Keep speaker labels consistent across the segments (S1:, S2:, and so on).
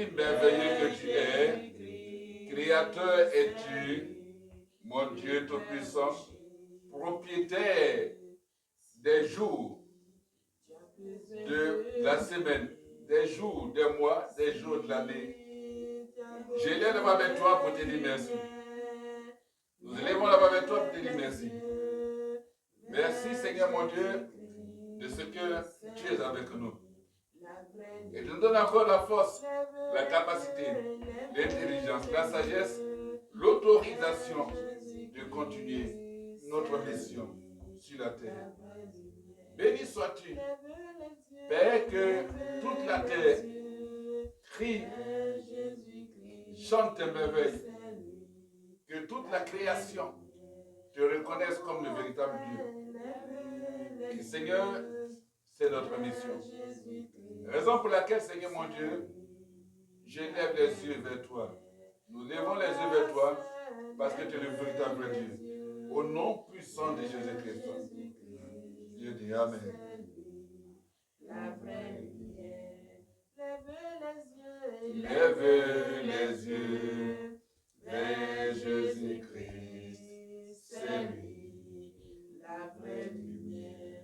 S1: Aussi merveilleux que tu es, Créateur es-tu, mon Dieu Tout-Puissant, propriétaire des jours, de la semaine, des jours, des mois, des jours de l'année. Je lève la main avec toi pour te dire merci. Nous élevons la main avec toi pour te dire merci. Merci Seigneur mon Dieu de ce que tu es avec nous. Et tu nous donnes encore la force, la capacité, l'intelligence, la sagesse, l'autorisation de continuer notre mission sur la terre. Béni sois-tu, Père, que toute la terre crie, chante tes merveilles, que toute la création te reconnaisse comme le véritable Dieu. Et Seigneur, c'est notre mission. Raison pour laquelle, Seigneur mon Dieu, je lève les yeux vers toi. Nous lèvons les yeux vers toi parce que tu es le véritable Dieu. Au nom puissant de Jésus-Christ. Dieu dit Amen. Lève les yeux vers Jésus-Christ. C'est lui, la vraie lumière.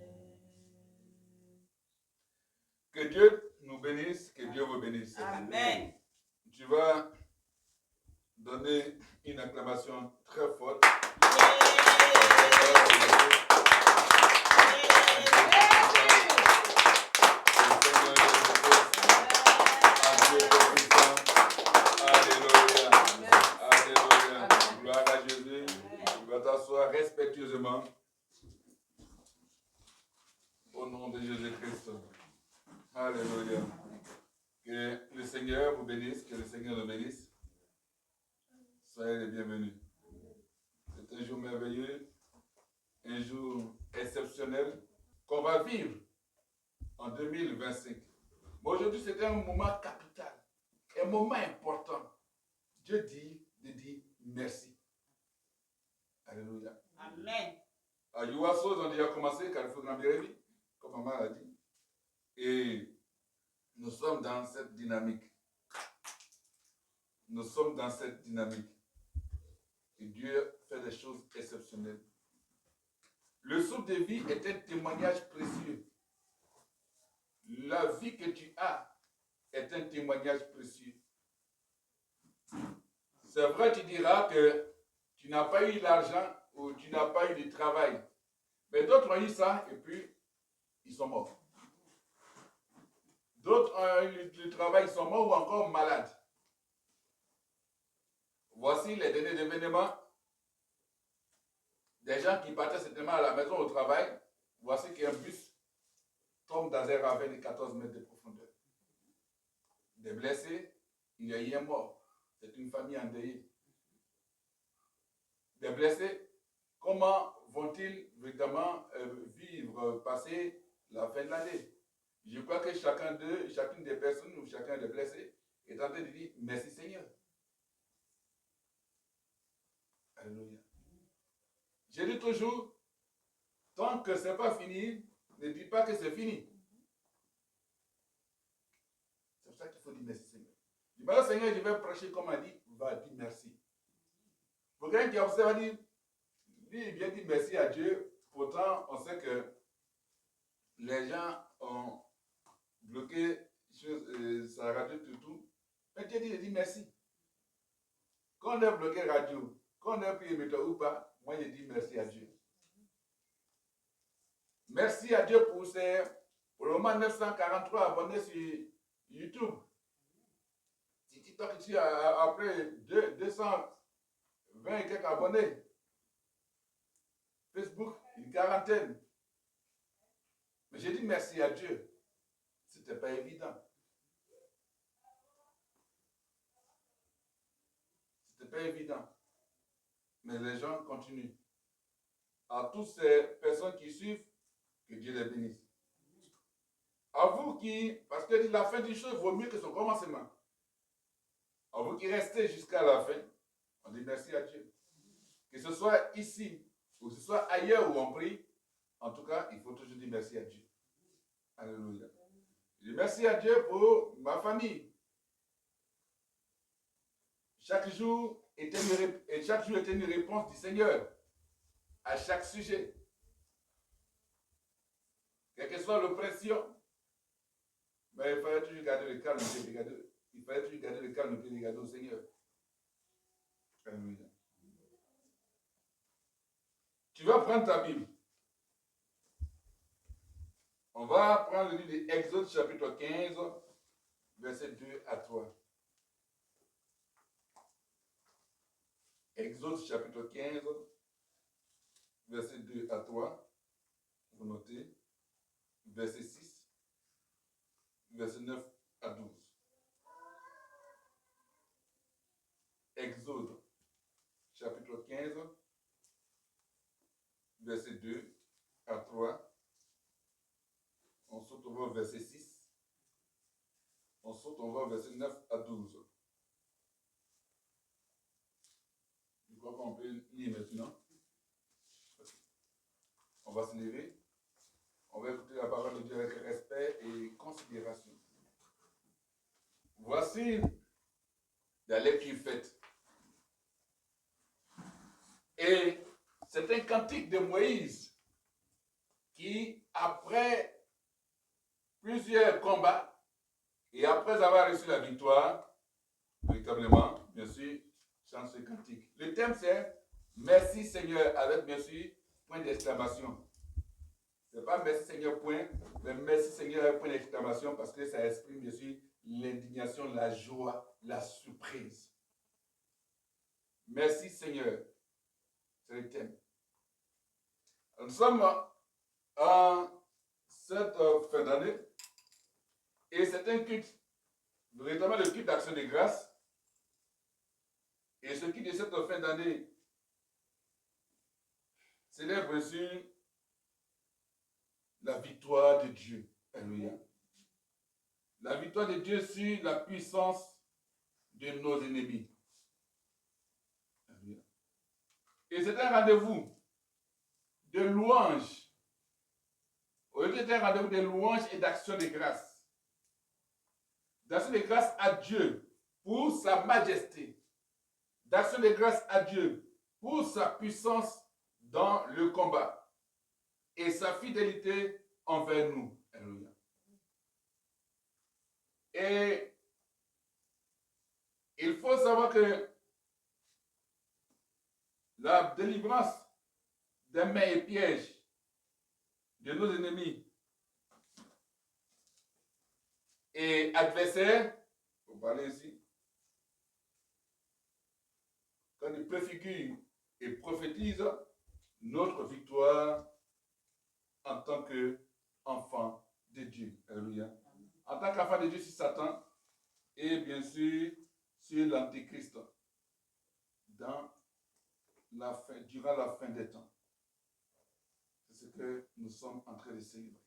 S1: Que Dieu nous bénisse, que Dieu vous bénisse. Amen. Tu vas donner une acclamation très forte. Alléluia. Alléluia. Gloire à Jésus. Tu vas t'asseoir respectueusement au nom de Jésus-Christ. Alléluia. Que le Seigneur vous bénisse, que le Seigneur nous bénisse. Soyez les bienvenus. C'est un jour merveilleux, un jour exceptionnel qu'on va vivre en 2025. Mais aujourd'hui, c'est un moment capital, un moment important. Dieu dit de dire merci. Alléluia. Amen. À Youasso, on a déjà commencé, car il faut grand bérébi, comme maman l'a dit. Et nous sommes dans cette dynamique. Nous sommes dans cette dynamique. Et Dieu fait des choses exceptionnelles. Le souffle de vie est un témoignage précieux. La vie que tu as est un témoignage précieux. C'est vrai, tu diras que tu n'as pas eu l'argent ou tu n'as pas eu de travail. Mais d'autres ont eu ça et puis ils sont morts. D'autres ont eu le travail, ils sont morts ou encore malades. Voici les derniers événements. Des gens qui partaient certainement à la maison au travail. Voici qu'un bus tombe dans un ravin de 14 mètres de profondeur. Des blessés, il y a eu un mort. C'est une famille endeuillée. Des blessés, comment vont-ils véritablement vivre, passer la fin de l'année? Je crois que chacun d'eux, chacune des personnes ou chacun des blessés est en train de dire merci Seigneur. Alléluia. Je dis toujours, tant que ce n'est pas fini, ne dis pas que c'est fini. C'est pour ça qu'il faut dire merci Seigneur. Du coup, Seigneur, je vais prêcher comme on dit, va dire merci. Pour quelqu'un qui observe, va dire, lui, il vient dire merci à Dieu. Pourtant, on sait que les gens ont bloqué sa radio tout. Mais Dieu dit, il dit merci. Quand on a bloqué radio, quand on a pris émetteur ou pas, moi je dis merci à Dieu. Merci à Dieu pour le moment 943 abonnés sur YouTube. Si TikTok ici après 220 et quelques abonnés. Facebook, une quarantaine. Mais j'ai dit merci à Dieu. C'était pas évident. C'était pas évident. Mais les gens continuent. À toutes ces personnes qui suivent, que Dieu les bénisse. À vous qui, parce que la fin du chose vaut mieux que son commencement. À vous qui restez jusqu'à la fin, on dit merci à Dieu. Que ce soit ici, ou que ce soit ailleurs où on prie, en tout cas, il faut toujours dire merci à Dieu. Alléluia. Je dis merci à Dieu pour ma famille. chaque jour était une réponse du Seigneur à chaque sujet. Quelle que soit l'oppression, mais il fallait toujours garder le calme et regarder. Il fallait toujours garder le calme et regarder au Seigneur. Alléluia. Tu vas prendre ta Bible. On va prendre le livre d'Exode chapitre 15, verset 2 à 3. Exode chapitre 15, verset 2 à 3. Vous notez. Verset 6, verset 9 à 12. Exode chapitre 15, verset 2 à 3. On saute, on va au verset 6. On saute, on va au verset 9 à 12. Je crois qu'on peut lire maintenant. On va se lever. On va écouter la parole de Dieu avec respect et considération. Voici la lecture faite. Et c'est un cantique de Moïse qui, après plusieurs combats et après avoir reçu la victoire, véritablement, bien sûr, chante ce cantique. Le thème c'est Merci Seigneur, avec bien sûr point d'exclamation. Ce n'est pas merci Seigneur point, mais merci Seigneur avec point d'exclamation parce que ça exprime bien sûr l'indignation, la joie, la surprise. Merci Seigneur. C'est le thème. Nous sommes en cette fin d'année et c'est un culte, véritablement le culte d'action de grâce. Et ce qui de cette fin d'année célèbre sur la victoire de Dieu. Alléluia. La victoire de Dieu sur la puissance de nos ennemis. Alléluia. Et c'est un rendez-vous de louange. C'est un rendez-vous de louange et d'action de grâce. D'action de grâce à Dieu pour sa majesté. D'action de grâce à Dieu pour sa puissance dans le combat et sa fidélité envers nous. Alléluia. Et il faut savoir que la délivrance des mains et pièges de nos ennemis et adversaires, il faut parler ici, quand il préfigure et prophétise notre victoire en tant qu'enfant de Dieu. Alléluia. En tant qu'enfant de Dieu sur Satan et bien sûr sur l'Antéchrist durant la fin des temps. C'est ce que nous sommes en train de célébrer.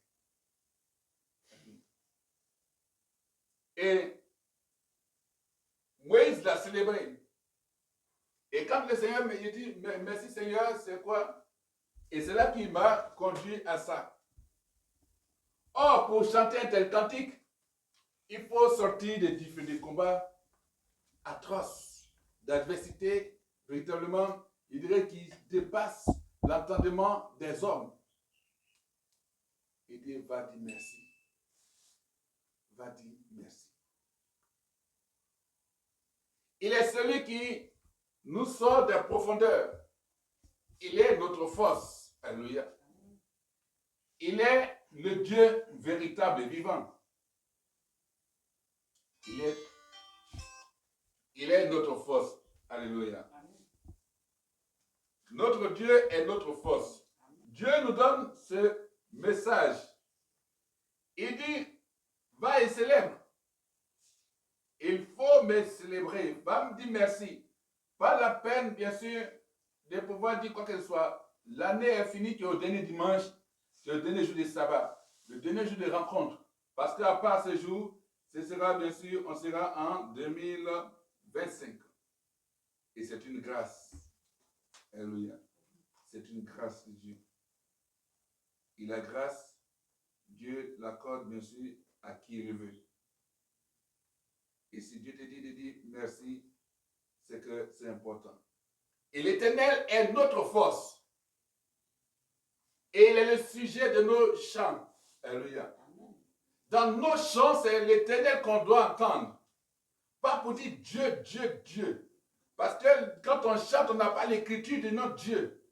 S1: Et Moïse l'a célébré. Et quand le Seigneur me dit merci Seigneur, c'est quoi? Et c'est là qu'il m'a conduit à ça. Or, pour chanter un tel cantique, il faut sortir des combats atroces, d'adversité, véritablement, il dirait qui dépasse l'entendement des hommes. Il dit, va dire merci. Va dire merci. Il est celui qui nous sort des profondeurs. Il est notre force. Alléluia. Il est le Dieu véritable et vivant. Il est notre force. Alléluia. Notre Dieu est notre force. Dieu nous donne ce message. Il dit, va et célèbre. Il faut me célébrer. Va me dire merci. Pas la peine, bien sûr, de pouvoir dire quoi que ce soit. L'année est finie, tu es au dernier dimanche, tu es au dernier jour de sabbat, le dernier jour de rencontre. Parce qu'à part ce jour, ce sera bien sûr, on sera en 2025. Et c'est une grâce. Alléluia. C'est une grâce de Dieu. Et la grâce, Dieu l'accorde bien sûr à qui il veut. Et si Dieu te dit de dire merci, c'est important. Et l'Éternel est notre force. Et il est le sujet de nos chants. Alléluia. Dans nos chants, c'est l'Éternel qu'on doit entendre. Pas pour dire Dieu, Dieu, Dieu. Parce que quand on chante, on n'a pas l'écriture de notre Dieu.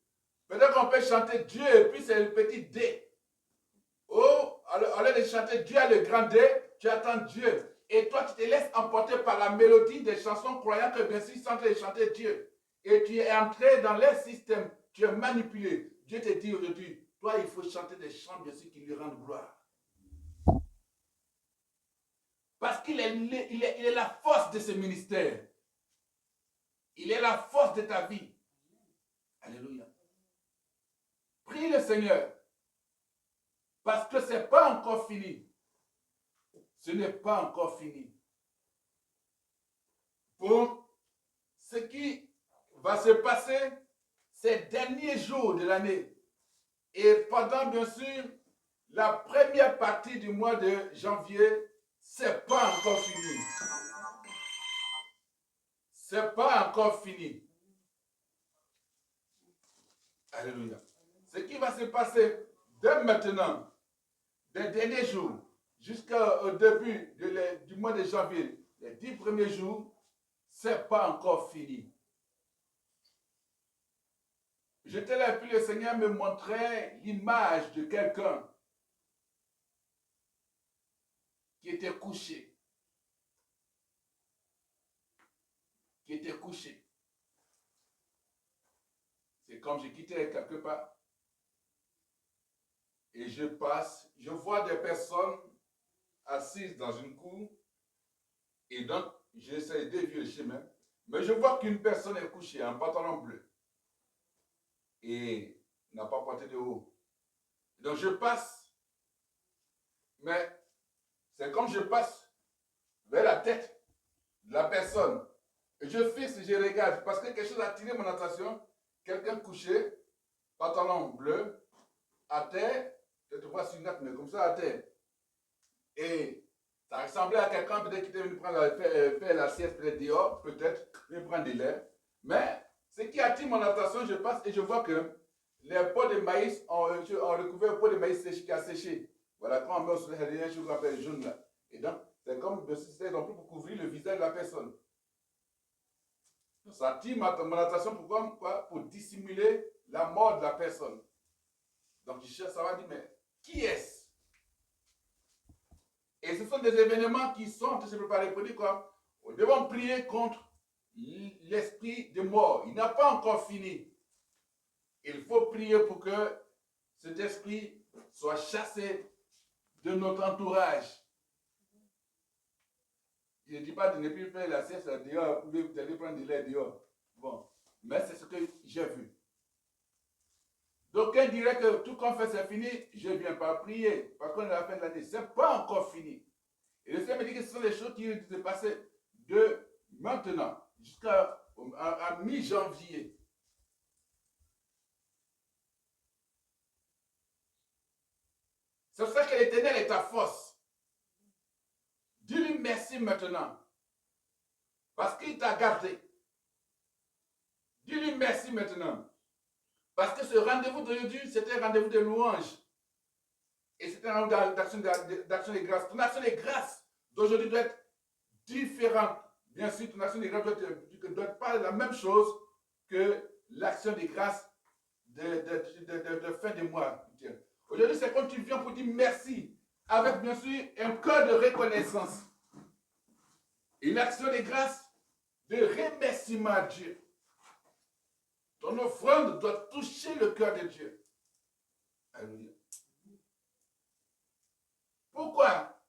S1: Peut-être qu'on peut chanter Dieu et puis c'est le petit D. Oh, au lieu de chanter Dieu a le grand D, tu attends Dieu. Et toi, tu te laisses emporter par la mélodie des chansons croyant que bien sûr, ils sont en train de chanter Dieu. Et tu es entré dans leur système. Tu es manipulé. Dieu te dit aujourd'hui, toi, il faut chanter des chants, bien sûr, qui lui rendent gloire. Parce qu'il est la force de ce ministère. Il est la force de ta vie. Alléluia. Prie le Seigneur. Parce que ce n'est pas encore fini. Ce n'est pas encore fini. Pour ce qui va se passer ces derniers jours de l'année et pendant bien sûr la première partie du mois de janvier, ce n'est pas encore fini. Ce n'est pas encore fini. Alléluia. Ce qui va se passer dès maintenant, des derniers jours, jusqu'au début du mois de janvier, les 10 premiers jours, ce n'est pas encore fini. J'étais là et puis le Seigneur me montrait l'image de quelqu'un qui était couché. Qui était couché. C'est comme je quittais quelque part. Et je passe, je vois des personnes assises dans une cour. Et donc, j'essaie de dévier le chemin. Mais je vois qu'une personne est couchée en pantalon bleu. Et n'a pas porté de haut. Donc je passe. Mais c'est comme je passe vers la tête de la personne. Et je fixe et je regarde. Parce que quelque chose a attiré mon attention. Quelqu'un couché, pantalon bleu, à terre. Je te vois sur une natte, mais comme ça à terre. Et ça ressemblait à quelqu'un peut-être qui était venu faire la sieste peut-être dehors, peut-être, venu prendre de l'air. Mais ce qui attire mon attention, je passe et je vois que les pots de maïs ont recouvert le pot de maïs qui a séché. Voilà, quand on met au soleil, il y a des choses qu'on appelle jaune là. Et donc, c'est comme si c'était non plus pour couvrir le visage de la personne. Ça attire mon attention pourquoi? Pour dissimuler la mort de la personne. Donc, je cherche, ça va dire, mais qui est-ce? Et ce sont des événements qui sont en train de se préparer pour dire quoi? Nous devons prier contre l'esprit de mort. Il n'a pas encore fini. Il faut prier pour que cet esprit soit chassé de notre entourage. Il ne dit pas de ne plus faire la sieste dehors, vous allez prendre de l'air dehors. Bon, mais c'est ce que j'ai vu. D'aucuns diraient que tout qu'on fait c'est fini, je ne viens pas prier, parce qu'on est à la fin de l'année. Ce n'est pas encore fini. Et le Seigneur me dit que ce sont les choses qui se passer de maintenant jusqu'à mi-janvier. C'est ça que l'Éternel est ta force. Dis-lui merci maintenant. Parce qu'il t'a gardé. Dis-lui merci maintenant. Parce que ce rendez-vous d'aujourd'hui, c'était un rendez-vous de louange. Et c'était un rendez-vous d'action de grâce. Ton action de grâce d'aujourd'hui doit être différente. Bien sûr, ton action de grâce doit être pas la même chose que l'action de grâce de fin de mois. Aujourd'hui, c'est quand tu viens pour dire merci, avec bien sûr un cœur de reconnaissance. Une action de grâce, de remerciement à Dieu. Ton offrande doit toucher le cœur de Dieu. Alléluia. Pourquoi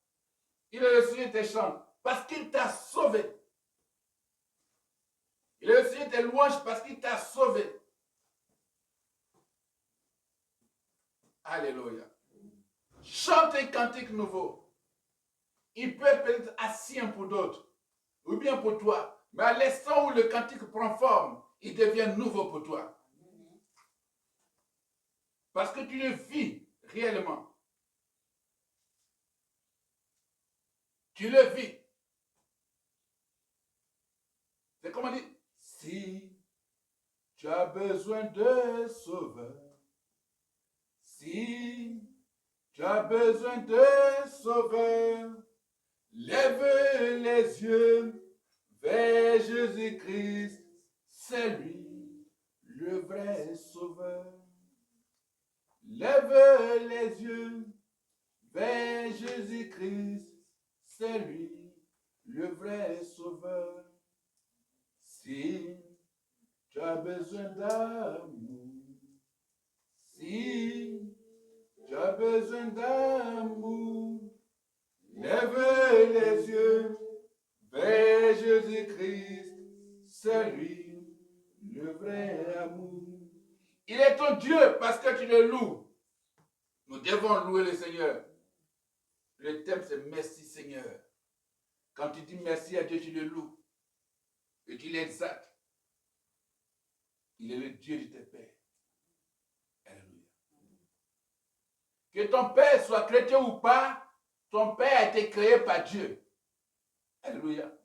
S1: il est le Seigneur des chants? Parce qu'il t'a sauvé. Il est le Seigneur des louanges parce qu'il t'a sauvé. Alléluia. Chante un cantique nouveau. Il peut être ancien pour d'autres, ou bien pour toi. Mais à l'instant où le cantique prend forme, il devient nouveau pour toi. Parce que tu le vis réellement. Tu le vis. C'est comme on dit, si tu as besoin de sauveur, si tu as besoin de sauveur, lève les yeux vers Jésus-Christ, c'est lui le vrai sauveur. Lève les yeux vers Jésus-Christ, c'est lui le vrai sauveur. Si tu as besoin d'amour, si tu as besoin d'amour, lève les yeux vers Jésus-Christ, c'est lui le vrai amour. Il est ton Dieu parce que tu le loues. Nous devons louer le Seigneur. Le thème c'est merci Seigneur. Quand tu dis merci à Dieu, tu le loues et tu l'exaltes. Il est le Dieu de tes pères. Alléluia. Que ton père soit chrétien ou pas, ton père a été créé par Dieu. Alléluia.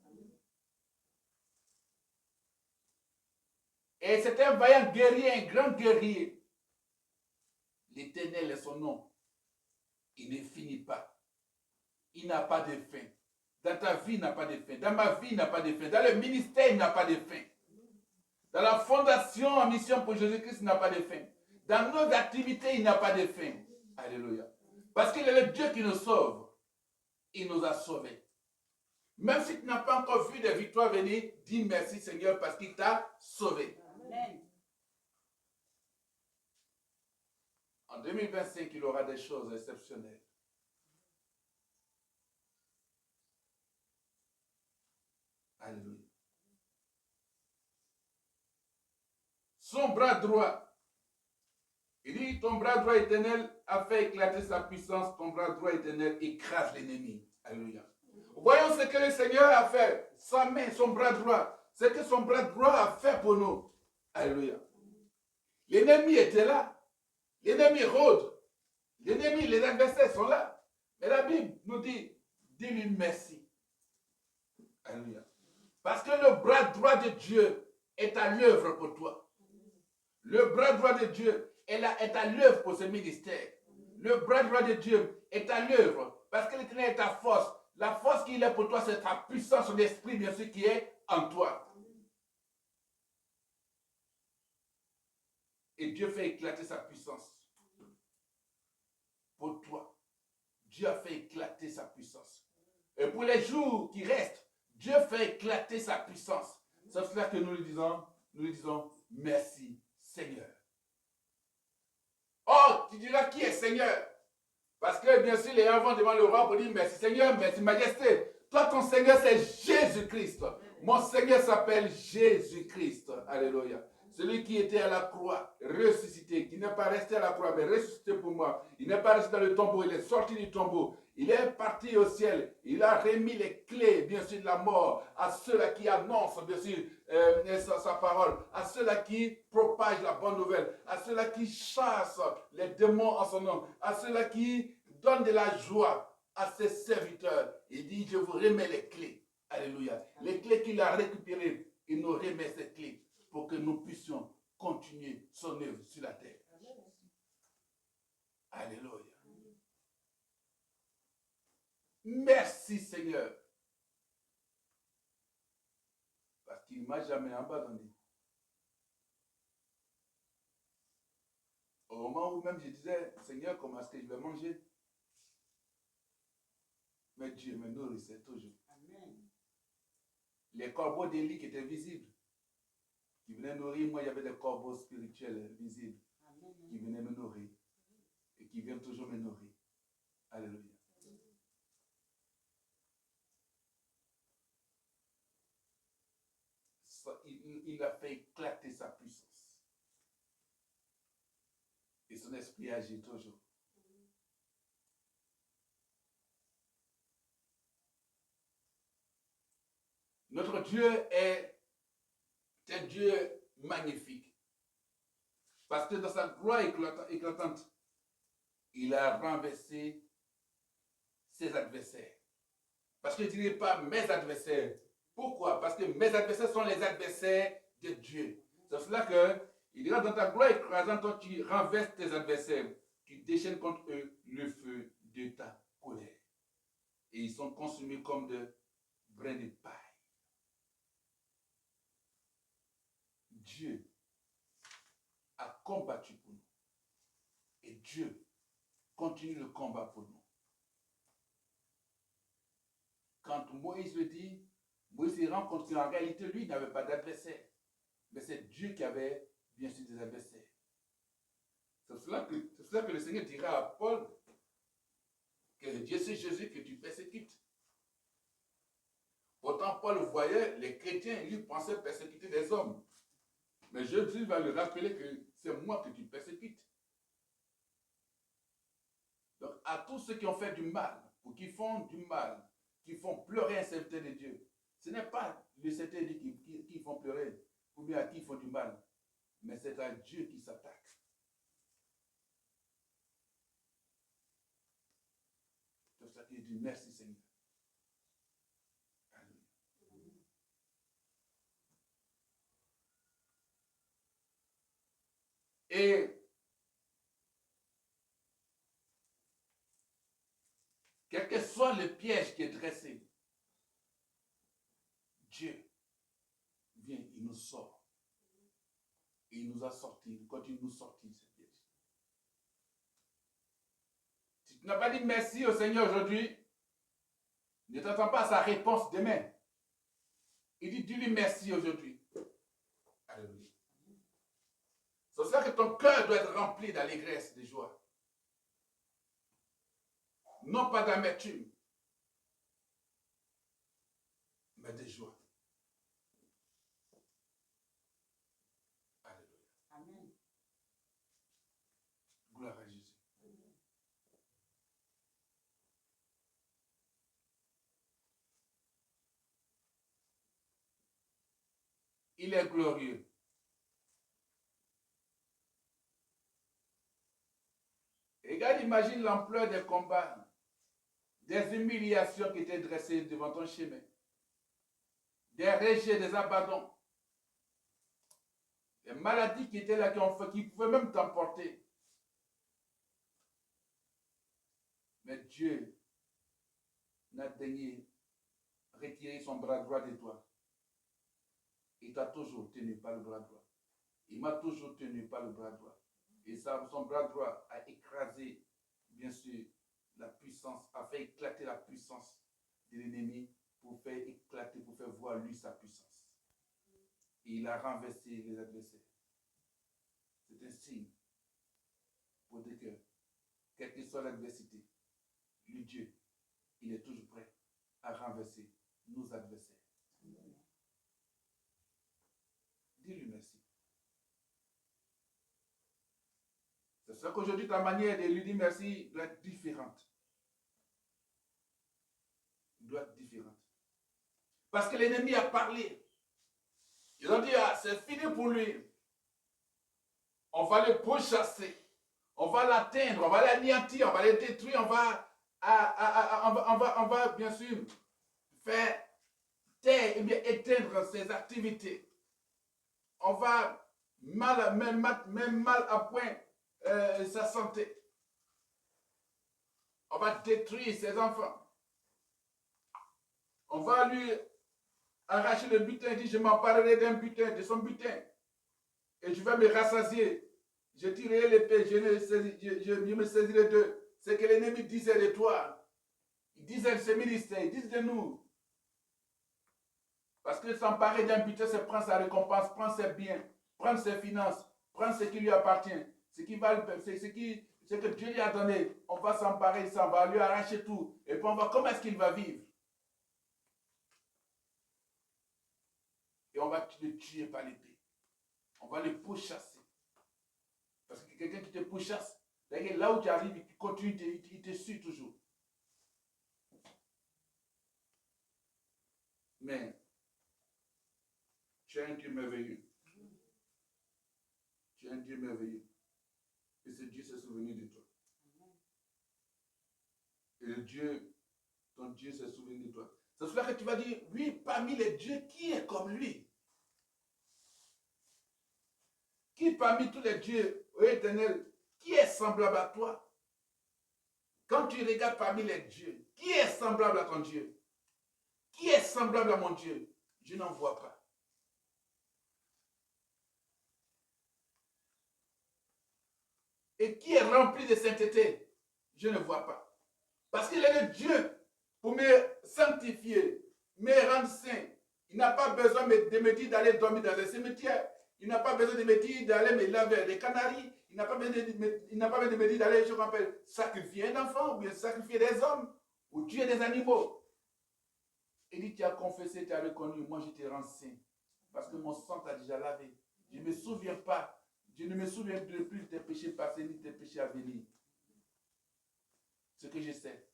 S1: Et c'est un vaillant guerrier, un grand guerrier. L'Éternel est son nom. Il ne finit pas. Il n'a pas de fin. Dans ta vie, il n'a pas de fin. Dans ma vie, il n'a pas de fin. Dans le ministère, il n'a pas de fin. Dans la fondation en mission pour Jésus-Christ, il n'a pas de fin. Dans nos activités, il n'a pas de fin. Alléluia. Parce qu'il est le Dieu qui nous sauve. Il nous a sauvés. Même si tu n'as pas encore vu des victoires venir, dis merci Seigneur parce qu'il t'a sauvé. Amen. En 2025, il aura des choses exceptionnelles. Alléluia. Son bras droit. Il dit, ton bras droit éternel a fait éclater sa puissance, ton bras droit éternel écrase l'ennemi. Alléluia. Voyons ce que le Seigneur a fait. Sa main, son bras droit. Ce que son bras droit a fait pour nous. Alléluia. L'ennemi était là. L'ennemi rôde. L'ennemi, les adversaires sont là. Mais la Bible nous dit, dis-lui merci. Alléluia. Parce que le bras droit de Dieu est à l'œuvre pour toi. Le bras droit de Dieu est à l'œuvre pour ce ministère. Le bras droit de Dieu est à l'œuvre parce que l'Éternel est ta force. La force qu'il est pour toi, c'est ta puissance, son esprit, bien sûr, qui est en toi. Et Dieu fait éclater sa puissance pour toi. Dieu a fait éclater sa puissance. Et pour les jours qui restent, Dieu fait éclater sa puissance. C'est pour cela que nous lui disons merci Seigneur. Oh, tu diras qui est Seigneur? Parce que bien sûr, les gens vont devant le roi pour dire merci Seigneur, merci Majesté. Toi, ton Seigneur, c'est Jésus-Christ. Mon Seigneur s'appelle Jésus-Christ. Alléluia. Celui qui était à la croix, ressuscité, qui n'est pas resté à la croix, mais ressuscité pour moi. Il n'est pas resté dans le tombeau, il est sorti du tombeau. Il est parti au ciel. Il a remis les clés, bien sûr, de la mort à ceux-là qui annoncent, bien sûr, sa parole, à ceux-là qui propagent la bonne nouvelle, à ceux-là qui chassent les démons en son nom, à ceux-là qui donnent de la joie à ses serviteurs. Il dit, je vous remets les clés. Alléluia. Les clés qu'il a récupérées, il nous remet ces clés pour que nous puissions continuer son œuvre sur la terre. Alléluia. Merci Seigneur. Parce qu'il ne m'a jamais abandonné. Au moment où même je disais, Seigneur, comment est-ce que je vais manger? Mais Dieu me nourrissait toujours. Amen. Les corbeaux d'Élie qui étaient visibles, qui venaient nourrir, moi il y avait des corbeaux spirituels visibles. Amen. Qui venaient me nourrir et qui viennent toujours me nourrir. Alléluia. Il a fait éclater sa puissance. Et son esprit agit toujours. Notre Dieu est un Dieu magnifique. Parce que dans sa gloire éclatante, il a renversé ses adversaires. Parce que je ne dirais pas mes adversaires. Pourquoi? Parce que mes adversaires sont les adversaires de Dieu. C'est cela Il dira dans ta gloire écrasante, toi tu renverses tes adversaires, tu déchaînes contre eux le feu de ta colère. Et ils sont consumés comme de brins de paille. Dieu a combattu pour nous. Et Dieu continue le combat pour nous. Quand Moïse le dit, Moïse se rend compte qu'en réalité, lui, il n'avait pas d'adversaire. Mais c'est Dieu qui avait bien sûr des adversaires. C'est cela que le Seigneur dira à Paul que Dieu c'est Jésus que tu persécutes. Pourtant, Paul voyait les chrétiens, lui pensait persécuter des hommes. Mais Jésus va le rappeler que c'est moi que tu persécutes. Donc, à tous ceux qui ont fait du mal, ou qui font du mal, qui font pleurer un serviteur de Dieu, ce n'est pas le serviteur de Dieu qui font pleurer, ou bien à qui font du mal, mais c'est à Dieu qui s'attaque. C'est pour ça qu'il dit merci Seigneur. Et quel que soit le piège qui est dressé, Dieu vient, il nous sort. Et il nous a sortis, il continue de nous sortir de ce piège. Si tu n'as pas dit merci au Seigneur aujourd'hui, ne t'attends pas à sa réponse demain. Il dit, dis-lui merci aujourd'hui. Alléluia. C'est ça que ton cœur doit être rempli d'allégresse, de joie. Non pas d'amertume, mais de joie. Alléluia. Amen. Gloire à Jésus. Il est glorieux. Et regarde, imagine l'ampleur des combats, des humiliations qui étaient dressées devant ton chemin, des rejets, des abandons, des maladies qui étaient là, qui pouvaient même t'emporter. Mais Dieu n'a daigné retirer son bras droit de toi. Il t'a toujours tenu par le bras droit. Il m'a toujours tenu par le bras droit. Et son bras droit a écrasé, bien sûr, la puissance, a fait éclater la puissance de l'ennemi pour faire éclater, pour faire voir lui sa puissance. Et il a renversé les adversaires. C'est un signe pour dire que, quelle que soit l'adversité, lui Dieu, il est toujours prêt à renverser nos adversaires. Dis-lui merci. C'est ça qu'aujourd'hui, ta manière de lui dire merci doit être différente. Doit être différente. Parce que l'ennemi a parlé. Ils ont dit, ah, c'est fini pour lui. On va le pourchasser. On va l'atteindre, on va l'anéantir, on va le détruire, on va bien sûr faire taire et bien éteindre ses activités. On va même mal à point sa santé. On va détruire ses enfants. On va lui arracher le butin. Il dit, je m'emparerai d'un butin, de son butin. Et je vais me rassasier. Je tirerai l'épée, je me saisirai d'eux. C'est que l'ennemi disait de toi. Il disait de ses ministères, il disait de nous. Parce que s'emparer d'un butin, c'est prendre sa récompense, prendre ses biens, prendre ses finances, prendre ce qui lui appartient, ce que Dieu lui a donné. On va s'emparer de ça, on va lui arracher tout. Et puis on va, comment est-ce qu'il va vivre? Et on va le tuer par l'épée. On va le pourchasser. Parce que quelqu'un qui te pourchasse, là où tu arrives, il continue, il te suit toujours. Mais tu es un Dieu merveilleux. Tu es un Dieu merveilleux. Et ce Dieu s'est souvenu de toi. Et ton Dieu s'est souvenu de toi. C'est cela que tu vas dire, lui, parmi les dieux, qui est comme lui? Qui parmi tous les dieux, ô Éternel, qui est semblable à toi? Quand tu regardes parmi les dieux, qui est semblable à ton Dieu? Qui est semblable à mon Dieu? Je n'en vois pas. Et qui est rempli de sainteté? Je ne vois pas. Parce qu'il est le Dieu pour me sanctifier, me rendre saint. Il n'a pas besoin de me dire d'aller dormir dans un cimetière. Il n'a pas besoin de me dire d'aller me laver les canaries. Il n'a pas besoin de me dire d'aller, je rappelle, sacrifier un enfant ou bien sacrifier des hommes ou tuer des animaux. Il dit, tu as confessé, tu as reconnu, moi je te rends saint. Parce que mon sang t'a déjà lavé. Je ne me souviens pas. Je ne me souviens plus de tes péchés passés ni de tes péchés à venir. Ce que je sais,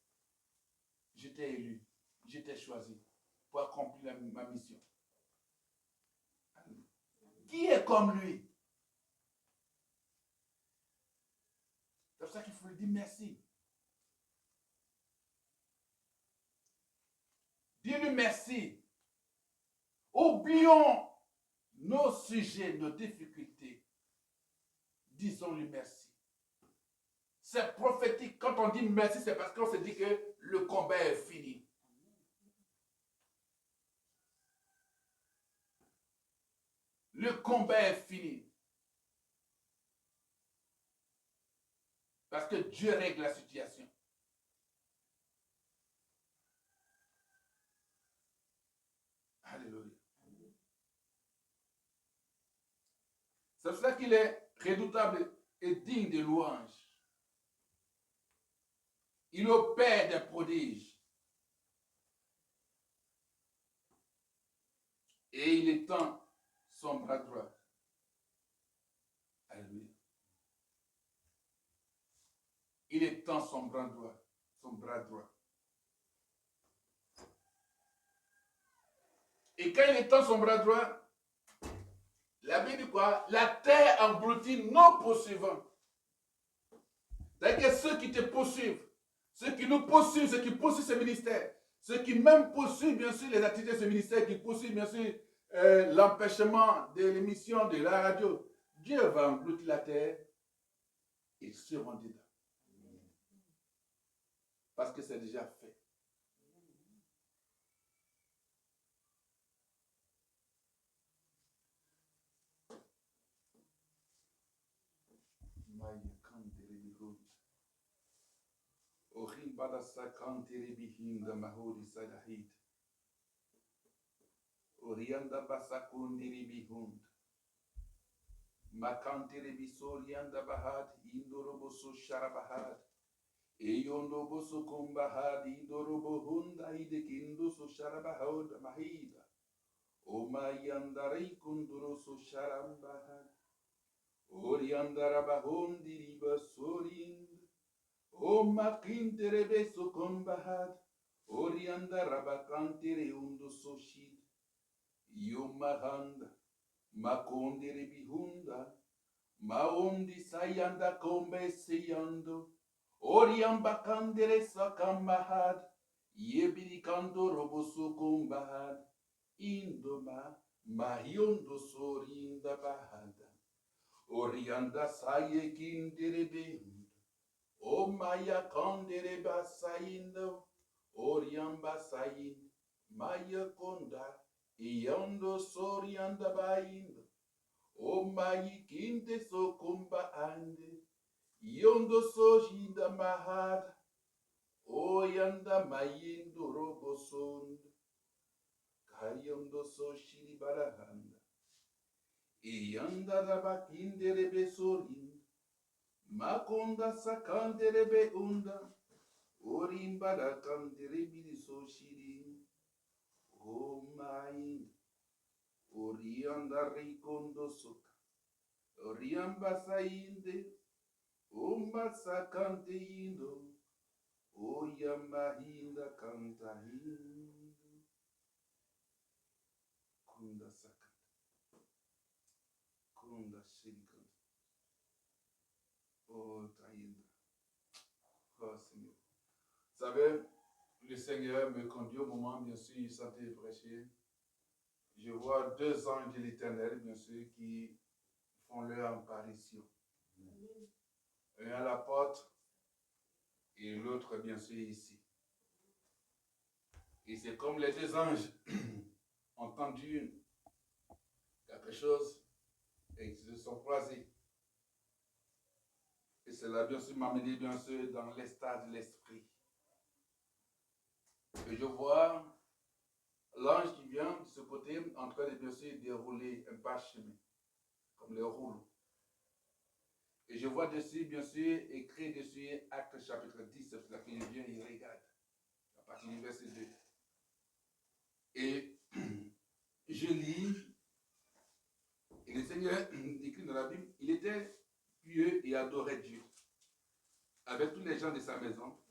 S1: je t'ai élu, je t'ai choisi pour accomplir ma mission. Qui est comme lui? C'est pour ça qu'il faut lui dire merci. Dis-lui merci. Oublions nos sujets, nos difficultés. Disons-lui merci. C'est prophétique. Quand on dit merci, c'est parce qu'on se dit que le combat est fini. Le combat est fini. Parce que Dieu règle la situation. Alléluia. C'est pour ça qu'il est redoutable et digne de louange. Il opère des prodiges. Et il étend son bras droit. Alléluia. Il étend son bras droit. Son bras droit. Et quand il étend son bras droit, la Bible dit quoi? La terre engloutit nos poursuivants. C'est-à-dire que ceux qui te poursuivent, ceux qui nous poursuivent, ceux qui poursuivent ce ministère, ceux qui même poursuivent bien sûr les activités de ce ministère, qui poursuivent bien sûr l'empêchement de l'émission de la radio, Dieu va engloutir la terre et seront dedans. Parce que c'est déjà fait. Orimbada sakantiri bihinda mahuri sadahit. Orianda basakundiri bihund. Makantiri bisorianda bahad indoroboso sharabahad. Eyondo boso kumbahad indorobo hunda idekindo so sharabahad mahida. Omayandari kunduroso sharambahad. Oriandara bahundiri basorind. O makintere beso kombahad, orianda rabakantere undo soshid, yomahanda, makondere bihunda, maondi sayanda kombe seyando, oriamba kandere sakambahad, yebirikando roboso kombahad, indoma, mahiondo sorinda bahada, orianda saye kindere behunda. O maya kandere basaindo, oriamba sain, maya konda, iando sorianda baindo. O mayi kinte so kumba ande, yondo sojinda mahada, o yanda mayindo robosondo, kayondo so shiri barahanda, yanda rabakindere besorin. Makonda sakanderebe unda, orimba da kanderebi so shiri, o mai, orianda rikondo soka, oriamba sainde, o masakante indo, o yamahinda kanta hindo, kunda sakanta, kunda shiri. Oh, Taïd. Oh, Seigneur. Vous savez, le Seigneur me conduit au moment, bien sûr, il sentait prêcher. Je vois 2 anges de l'Éternel, bien sûr, qui font leur apparition. Un à la porte et l'autre, bien sûr, ici. Et c'est comme les deux anges ont entendu quelque chose et ils se sont croisés. Et cela, bien sûr, m'a amené, bien sûr, dans l'état de l'esprit. Et je vois l'ange qui vient de ce côté en train de, bien sûr, dérouler un parchemin, comme les rouleaux. Et je vois dessus, bien sûr, écrit dessus Actes chapitre 10, c'est là qu'il vient, il regarde, à partir du verset 2. Et je lis, et le Seigneur écrit dans la Bible, il était pieux et adorait Dieu. Avec tous les gens de sa maison,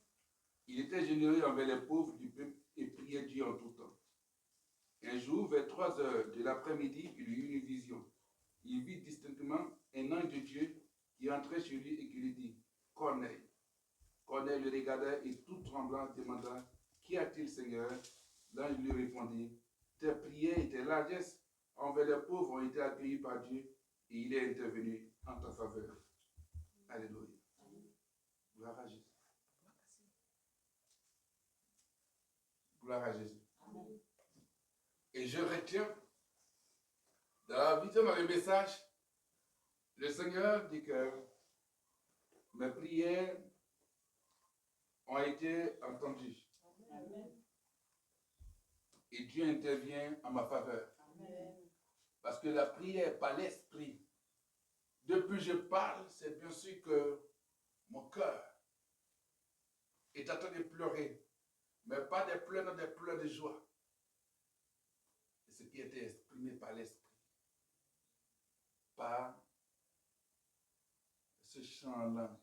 S1: il était généreux envers les pauvres du peuple et priait Dieu en tout temps. Un jour, vers 3 heures de l'après-midi, il eut une vision. Il vit distinctement un ange de Dieu qui entrait chez lui et qui lui dit, Corneille. Corneille le regarda et tout tremblant demanda, qu'y a-t-il, Seigneur? L'ange lui répondit, tes prières et tes largesses envers les pauvres ont été accueillies par Dieu et il est intervenu en ta faveur. Alléluia. Gloire à Jésus. Gloire à Jésus. Et je retiens, dans la vision, dans le message, le Seigneur dit que mes prières ont été entendues. Amen. Et Dieu intervient en ma faveur. Amen. Parce que la prière par l'esprit, depuis que je parle, c'est bien sûr que mon cœur est en train de pleurer, mais pas des pleurs de joie. C'est ce qui était exprimé par l'esprit, par ce chant en langue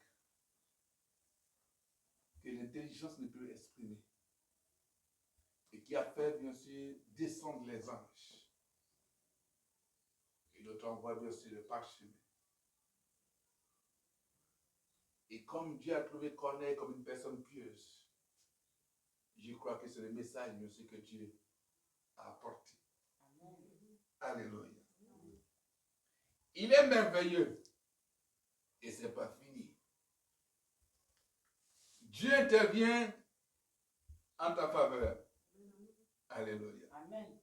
S1: que l'intelligence ne peut exprimer et qui a fait bien sûr descendre les anges. Et l'autre envoie bien sûr le parchemin. Et comme Dieu a trouvé Corneille comme une personne pieuse, je crois que c'est le message bien sûr que Dieu a apporté. Amen. Alléluia. Amen. Il est merveilleux et ce n'est pas fini. Dieu intervient en ta faveur. Alléluia. Amen.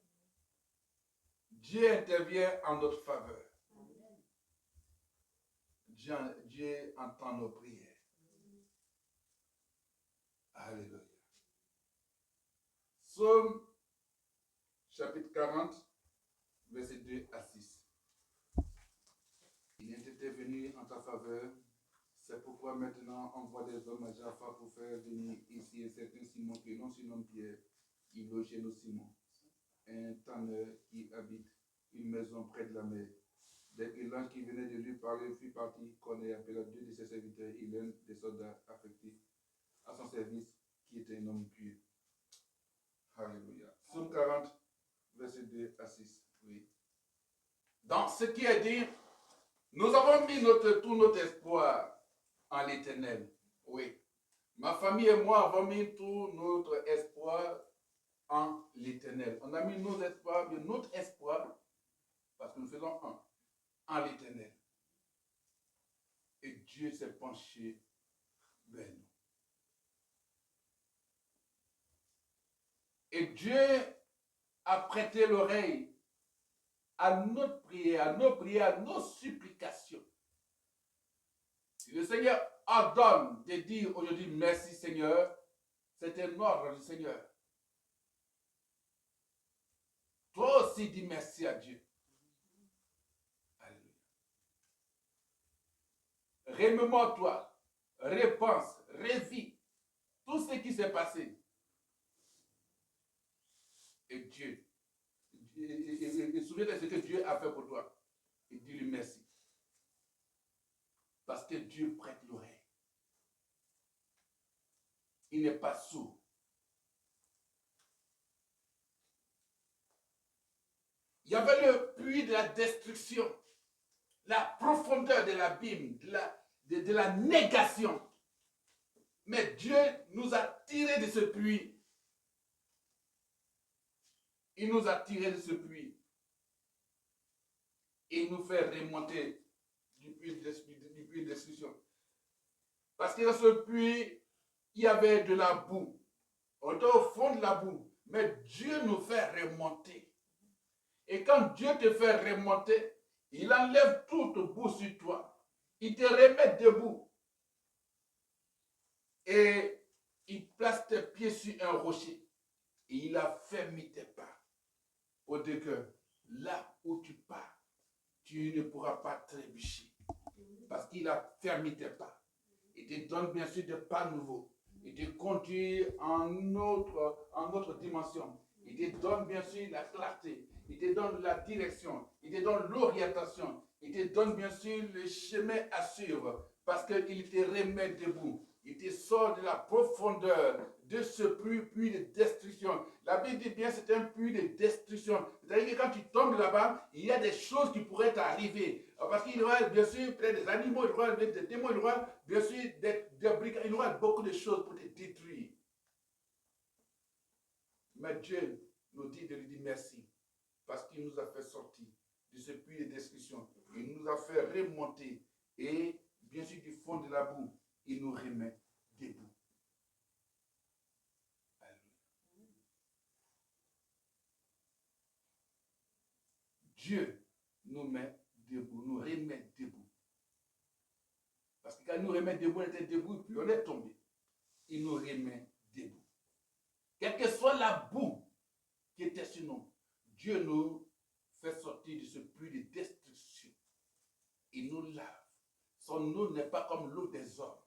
S1: Dieu intervient en notre faveur. Amen. Dieu entend nos prières. Alléluia. Psaume chapitre 40, versets 2 à 6. Il est intervenu en ta faveur. C'est pourquoi maintenant envoie des hommes à Jaffa pour faire venir ici un certain Simon qui non surnomme Pierre. Il loge chez nous Simon, un tanneur qui habite une maison près de la mer. Dès que l'ange qui venait de lui parler fut parti, Corneille appela deux de ses serviteurs et l'un des soldats affectés à son service, qui était un homme pieux. Alléluia. Psaume 40, verset 2 à 6. Oui. Dans ce qui est dit, nous avons mis tout notre espoir en l'Éternel. Oui. Ma famille et moi avons mis tout notre espoir en l'Éternel. On a mis nos espoirs, bien notre espoir, parce que nous faisons un, en l'Éternel. Et Dieu s'est penché vers nous. Et Dieu a prêté l'oreille à notre prière, à nos supplications. Si le Seigneur ordonne de dire aujourd'hui merci Seigneur, c'est un ordre du Seigneur. Toi aussi dis merci à Dieu. Alléluia. Remémore-toi, repense, revis tout ce qui s'est passé. Et Dieu, et souviens-toi de ce que Dieu a fait pour toi. Et dis-lui merci. Parce que Dieu prête l'oreille. Il n'est pas sourd. Il y avait le puits de la destruction, la profondeur de l'abîme, de la négation. Mais Dieu nous a tirés de ce puits. Il nous a tirés de ce puits. Et il nous fait remonter du puits de destruction. Parce que dans ce puits, il y avait de la boue. On était au fond de la boue. Mais Dieu nous fait remonter. Et quand Dieu te fait remonter, il enlève toute boue sur toi. Il te remet debout. Et il place tes pieds sur un rocher. Et il a fermé tes pas. Pour dire que là où tu pars, tu ne pourras pas trébucher. Parce qu'il a fermé tes pas. Il te donne bien sûr des pas nouveaux. Il te conduit en autre dimension. Il te donne bien sûr la clarté. Il te donne la direction. Il te donne l'orientation. Il te donne bien sûr le chemin à suivre. Parce qu'il te remet debout. Il te sort de la profondeur de ce puits de destruction. La Bible dit bien c'est un puits de destruction. C'est-à-dire que quand tu tombes là-bas, il y a des choses qui pourraient t'arriver. Parce qu'il y aura bien sûr peut-être des animaux, il y aura des démons, il y aura bien sûr des brigands, il y aura beaucoup de choses pour te détruire. Mais Dieu nous dit de lui dire merci. Parce qu'il nous a fait sortir de ce puits de destruction. Il nous a fait remonter. Et bien sûr du fond de la boue, il nous remet debout. Dieu nous met debout, nous remet debout. Parce que quand il nous remet debout, on était debout, puis on est tombé. Il nous remet debout. Quelle que soit la boue qui était sur nous, Dieu nous fait sortir de ce puits de destruction. Il nous lave. Son eau n'est pas comme l'eau des hommes.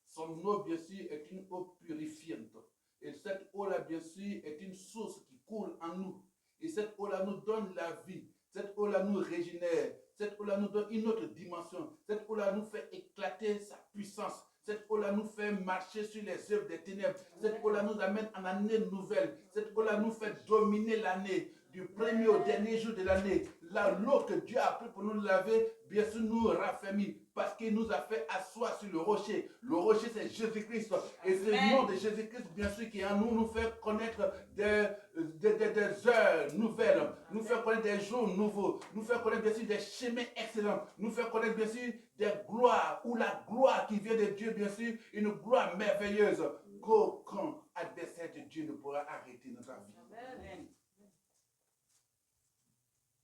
S1: Son eau, bien sûr, est une eau purifiante. Et cette eau-là, bien sûr, est une source qui coule en nous. Et cette eau-là nous donne la vie. Cette eau-là nous régénère. Cette eau-là nous donne une autre dimension. Cette eau-là nous fait éclater sa puissance. Cette eau-là nous fait marcher sur les œuvres des ténèbres. Cette eau-là nous amène en année nouvelle. Cette eau-là nous fait dominer l'année. Du premier au dernier jour de l'année. L'eau que Dieu a pris pour nous laver, bien sûr, nous raffermit. Parce qu'il nous a fait asseoir sur le rocher. Le rocher, c'est Jésus-Christ. Et c'est le nom de Jésus-Christ, bien sûr, qui en nous, nous fait connaître des heures nouvelles. Nous fait connaître des jours nouveaux. Nous fait connaître, bien sûr, des chemins excellents. Nous fait connaître, bien sûr, des gloires. Ou la gloire qui vient de Dieu, bien sûr, une gloire merveilleuse. Qu'aucun adversaire de Dieu ne pourra arrêter notre vie. Amen.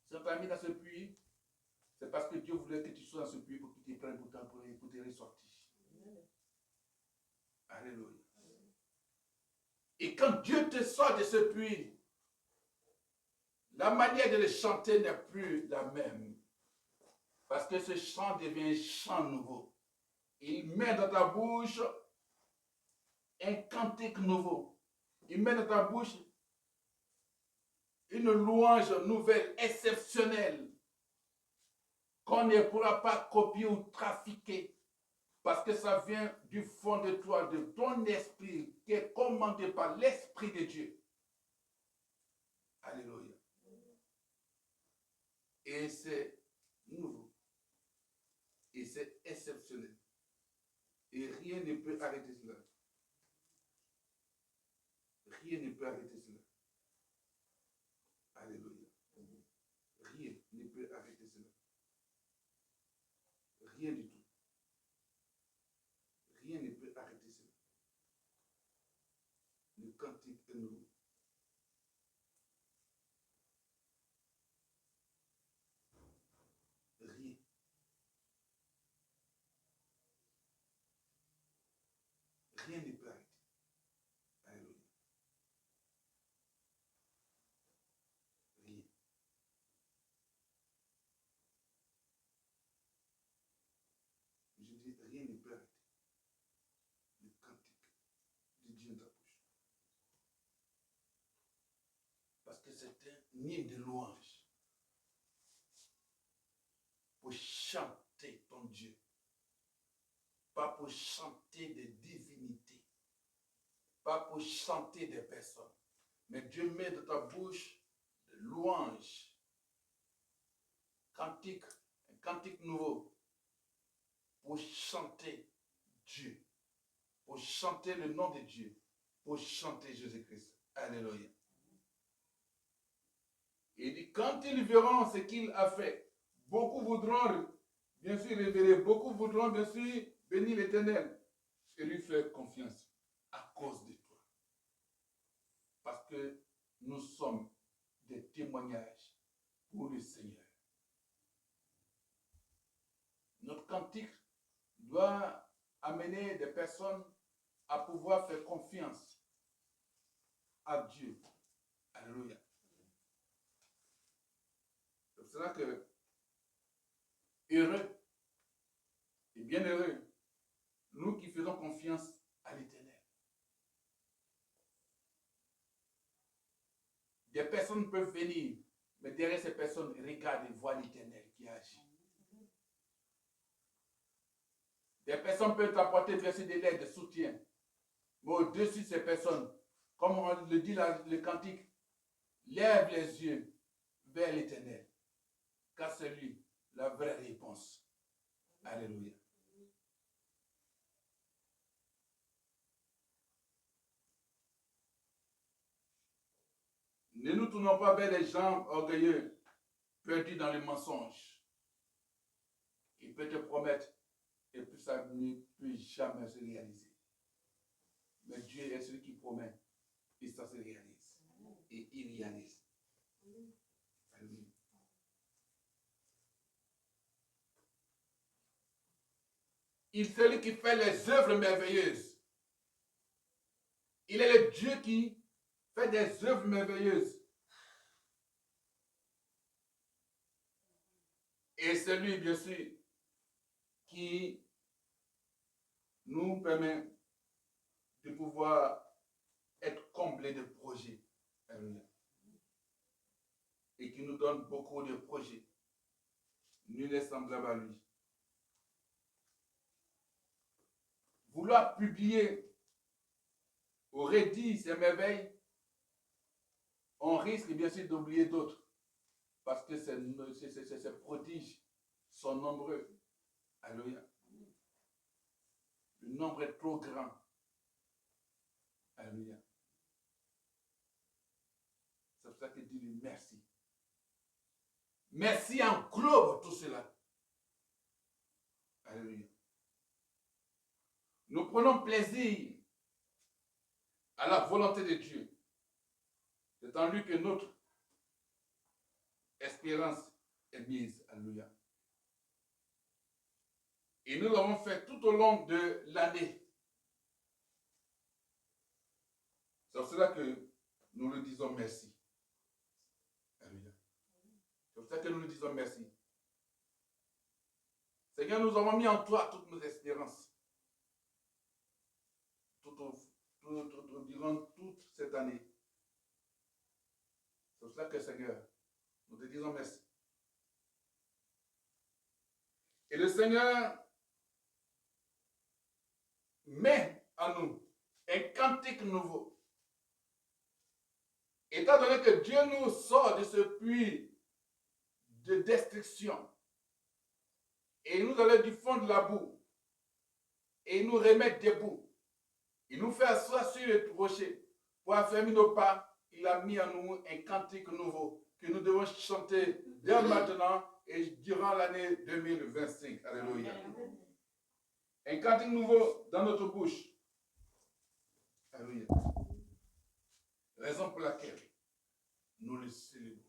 S1: Si on t'a mis dans ce puits, c'est parce que Dieu voulait que tu sois dans ce puits pour qu'il te prenne pour te ressortir. Alléluia. Et quand Dieu te sort de ce puits, la manière de le chanter n'est plus la même. Parce que ce chant devient un chant nouveau. Il met dans ta bouche un cantique nouveau. Il met dans ta bouche une louange nouvelle, exceptionnelle, qu'on ne pourra pas copier ou trafiquer. Parce que ça vient du fond de toi, de ton esprit, qui est commandé par l'Esprit de Dieu. Alléluia. Et c'est nouveau. Et c'est exceptionnel. Et rien ne peut arrêter cela. Rien ne peut arrêter cela. Alléluia. Rien ne peut arrêter cela. Rien du tout. Rien ne peut arrêter cela. Le cantique est nouveau. Rien. Rien ne peut arrêter. Alléluia. Rien. Je dis, rien ne peut arrêter le cantique de Dieu dans ta bouche. Parce que c'est un hymne de louange pour chanter ton Dieu. Pas pour chanter des divinités. Pas pour chanter des personnes. Mais Dieu met dans ta bouche de louange. Cantique, un cantique nouveau. Pour chanter Dieu. Pour chanter le nom de Dieu. Pour chanter Jésus-Christ. Alléluia. Il dit, quand ils verront ce qu'il a fait, beaucoup voudront bien sûr révélé. Beaucoup voudront bien sûr bénir l'Éternel et lui faire confiance à cause de toi. Parce que nous sommes des témoignages pour le Seigneur. Notre cantique doit amener des personnes à pouvoir faire confiance à Dieu. Alléluia. C'est cela que heureux et bienheureux, nous qui faisons confiance à l'Éternel. Des personnes peuvent venir, mais derrière ces personnes, regardent et voient l'Éternel qui agit. Des personnes peuvent apporter de l'aide, de soutien. Mais au-dessus de ces personnes, comme on le dit le cantique, lève les yeux vers l'Éternel, car c'est lui la vraie réponse. Alléluia. Ne nous tournons pas vers les gens orgueilleux, perdus dans les mensonges. Il peut te promettre, et puis ça ne peut jamais se réaliser. Mais Dieu est celui qui promet, et ça se réalise. Et il réalise. Alléluia. Il est celui qui fait les œuvres merveilleuses. Il est le Dieu qui fait des œuvres merveilleuses. Et c'est lui, bien sûr, qui nous permet de pouvoir être comblés de projets. Et qui nous donne beaucoup de projets. Nul n'est semblable à lui. Vouloir publier ou rédiger ces merveilles, on risque bien sûr d'oublier d'autres. Parce que ces prodiges sont nombreux. Alléluia. Le nombre est trop grand. Alléluia. C'est pour ça qu'il dit merci. Merci englobe tout cela. Alléluia. Nous prenons plaisir à la volonté de Dieu. C'est en lui que notre espérance est mise. Alléluia. Et nous l'avons fait tout au long de l'année. C'est pour cela que nous le disons merci. Alléluia. C'est pour ça que nous le disons merci. Seigneur, nous avons mis en toi toutes nos espérances. Durant toute cette année. C'est pour cela que, Seigneur, nous te disons merci. Et le Seigneur met en nous un cantique nouveau. Étant donné que Dieu nous sort de ce puits de destruction, et il nous enlève du fond de la boue, et il nous remet debout, il nous fait asseoir sur le rocher pour affermir nos pas. Il a mis en nous un cantique nouveau que nous devons chanter dès maintenant et durant l'année 2025. Alléluia. Un cantique nouveau dans notre bouche. Alléluia. Raison pour laquelle nous le célébrons.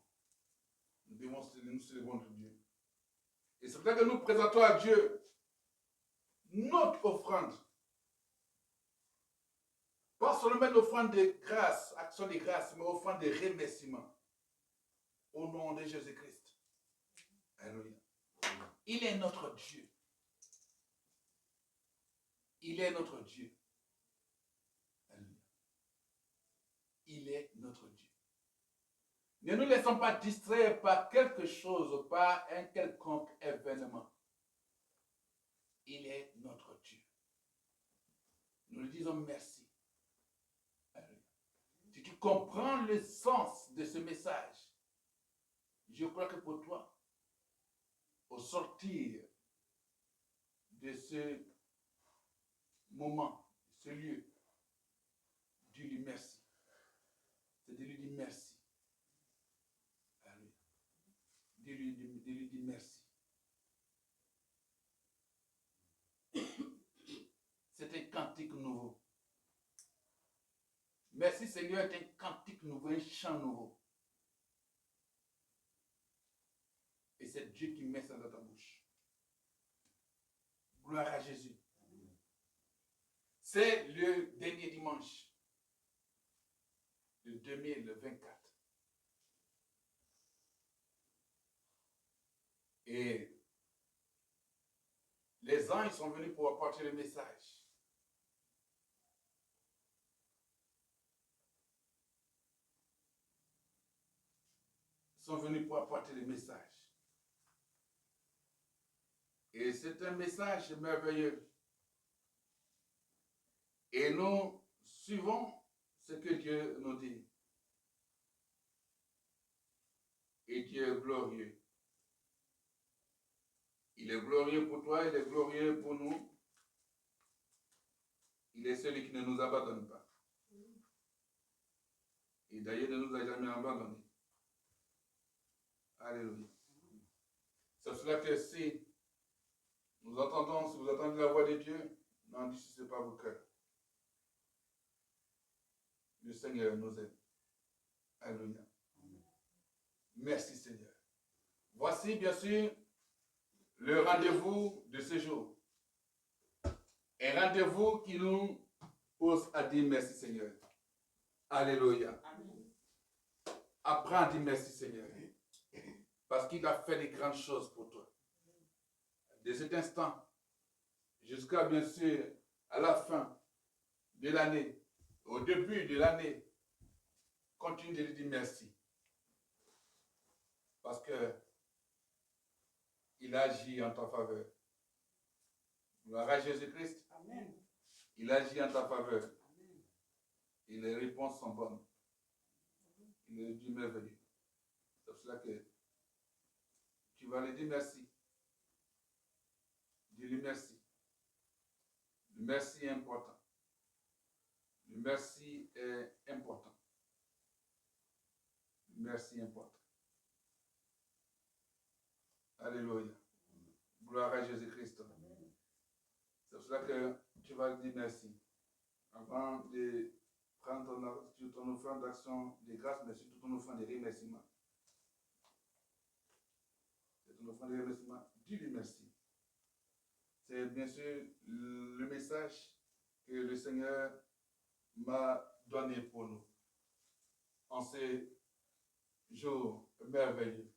S1: Nous célébrons notre Dieu. Et c'est pour ça que nous présentons à Dieu notre offrande. Pas seulement l'offrande de grâce, action de grâce, mais offrande de remerciement. Au nom de Jésus-Christ. Alléluia. Il est notre Dieu. Il est notre Dieu. Alléluia. Il est notre Dieu. Ne nous laissons pas distraire par quelque chose, par un quelconque événement. Il est notre Dieu. Nous lui disons merci. Si tu comprends le sens de ce message, je crois que pour toi, au sortir de ce moment, ce lieu, dis-lui merci. C'est de lui dire merci. Dis-lui merci. Dieu est un cantique nouveau, un chant nouveau. Et c'est Dieu qui met ça dans ta bouche. Gloire à Jésus. C'est le dernier dimanche de 2024. Et les anges sont venus pour apporter le message. Ils sont venus pour apporter le message. Et c'est un message merveilleux. Et nous suivons ce que Dieu nous dit. Et Dieu est glorieux. Il est glorieux pour toi, il est glorieux pour nous. Il est celui qui ne nous abandonne pas. Et d'ailleurs ne nous a jamais abandonnés. Alléluia. C'est cela que si nous entendons, si vous entendez la voix de Dieu, n'endurcissez pas vos cœurs. Le Seigneur nous aime. Alléluia. Merci Seigneur. Voici bien sûr le rendez-vous de ce jour. Un rendez-vous qui nous pousse à dire merci Seigneur. Alléluia. Amen. Apprends à dire merci Seigneur. Parce qu'il a fait des grandes choses pour toi. De cet instant, jusqu'à bien sûr à la fin de l'année, au début de l'année, continue de lui dire merci. Parce que il agit en ta faveur. Gloire à Jésus-Christ. Amen. Il agit en ta faveur. Amen. Et les réponses sont bonnes. Il est Dieu merveilleux. C'est pour cela que tu vas lui dire merci. Dis-lui merci. Le merci est important. Le merci est important. Le merci est important. Alléluia. Gloire à Jésus-Christ. C'est pour cela que tu vas dire merci. Avant de prendre ton offrande d'action de grâce, mais surtout ton offrande de remerciement. C'est ton offrande de remerciement. Dis-lui merci. C'est bien sûr le message que le Seigneur m'a donné pour nous. En ces jours merveilleux,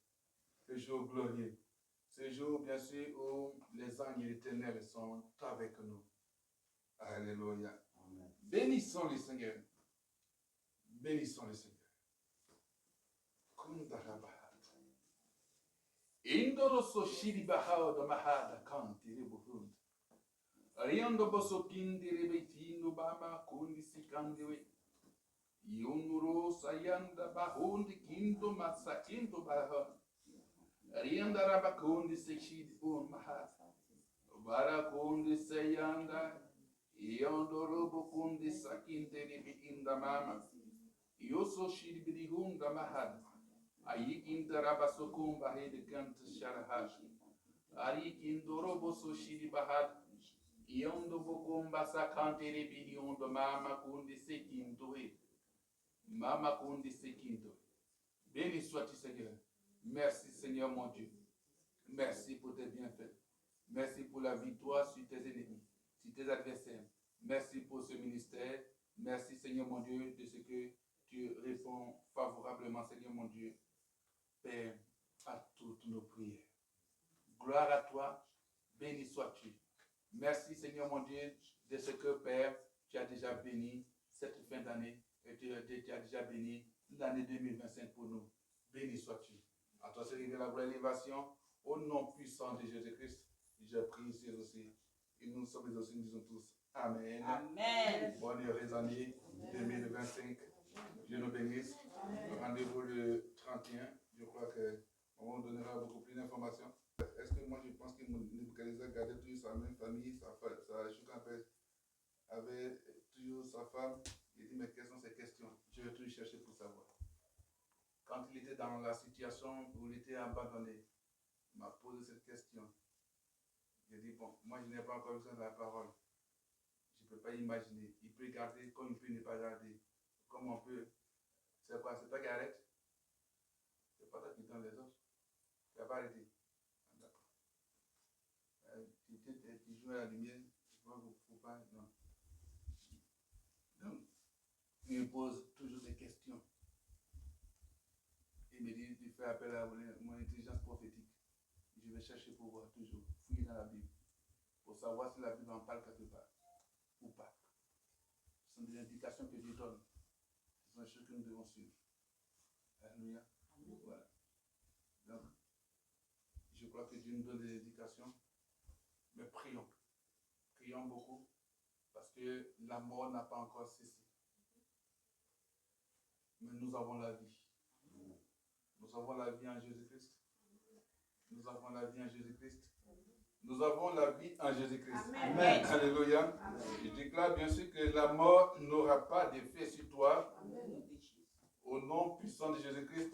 S1: ces jours glorieux, ces jours bien sûr où les anges éternels sont avec nous. Alléluia. Amen. Bénissons le Seigneur. Bénissons le Seigneur. Indoro so shiri bahao da mahada kanti rebuhund. Riando boso kindi rebetino bama kundi sikandiwe. Yunuro sayanda bahundi kindo masakindo bahon. Rianda rabakundi seshidi un mahada. Barakundi sayanda. Yondoro bukundi sakinte rebetinda mama. Yoso shiri bidihunda mahada. Ayikinda rabasokumba hede kant sharahashi. Arikindo roboso shiri bahad. Yondo bokumba sakante rebidiondo mama kundi sekinto he. Mama kundi sekinto. Béni sois-tu Seigneur. Merci Seigneur mon Dieu. Merci pour tes bienfaits. Merci pour la victoire sur tes ennemis, sur tes adversaires. Merci pour ce ministère. Merci Seigneur mon Dieu de ce que tu réponds favorablement Seigneur mon Dieu. Père, à toutes nos prières. Gloire à toi, béni sois-tu. Merci Seigneur mon Dieu de ce que Père, tu as déjà béni cette fin d'année et tu as déjà béni l'année 2025 pour nous. Béni sois-tu. À toi c'est la vraie élévation au nom puissant de Jésus-Christ. Je prie ici aussi. Et nous sommes aussi, nous disons tous Amen. Amen. Bonne heureuse année 2025. Dieu nous bénisse. Rendez-vous le 31. Je crois qu'on donnera beaucoup plus d'informations. Est-ce que moi je pense que Nebuchadnezzar gardait toujours sa même famille, chacun avait toujours sa femme. Il dit mais quelles sont ces questions? Je vais toujours chercher pour savoir. Quand il était dans la situation où il était abandonné, il m'a posé cette question. J'ai dit bon, moi je n'ai pas encore besoin de la parole. Je ne peux pas imaginer. Il peut garder comme il peut ne pas garder. comme on peut. C'est quoi? C'est toi qui arrête? C'est pas toi qui donne les autres. Tu n'as pas arrêté. D'accord. Tu joues à la lumière, il ne faut pas. Non. Donc, il me pose toujours des questions. Il me dit, tu fais appel à mon intelligence prophétique. Je vais chercher pour voir toujours, fouiller dans la Bible, pour savoir si la Bible en parle quelque part ou pas. Ce sont des indications que Dieu donne. Ce sont des choses que nous devons suivre. Alléluia. Voilà. Donc, je crois que Dieu nous donne des indications, mais prions. Prions beaucoup, parce que la mort n'a pas encore cessé. Mais nous avons la vie. Nous avons la vie en Jésus-Christ. Nous avons la vie en Jésus-Christ. Nous avons la vie en Jésus-Christ.
S2: Amen.
S1: Alléluia. Amen. Je déclare bien sûr que la mort n'aura pas d'effet sur toi. Amen. Au nom puissant de Jésus-Christ,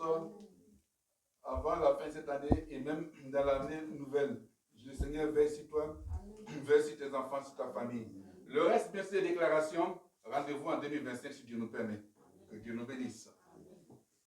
S1: avant la fin de cette année et même dans l'année nouvelle, le Seigneur veille sur toi, veille sur tes enfants, sur ta famille. Le reste, bien sûr, des déclarations, rendez-vous en 2025 si Dieu nous permet. Que Dieu nous bénisse.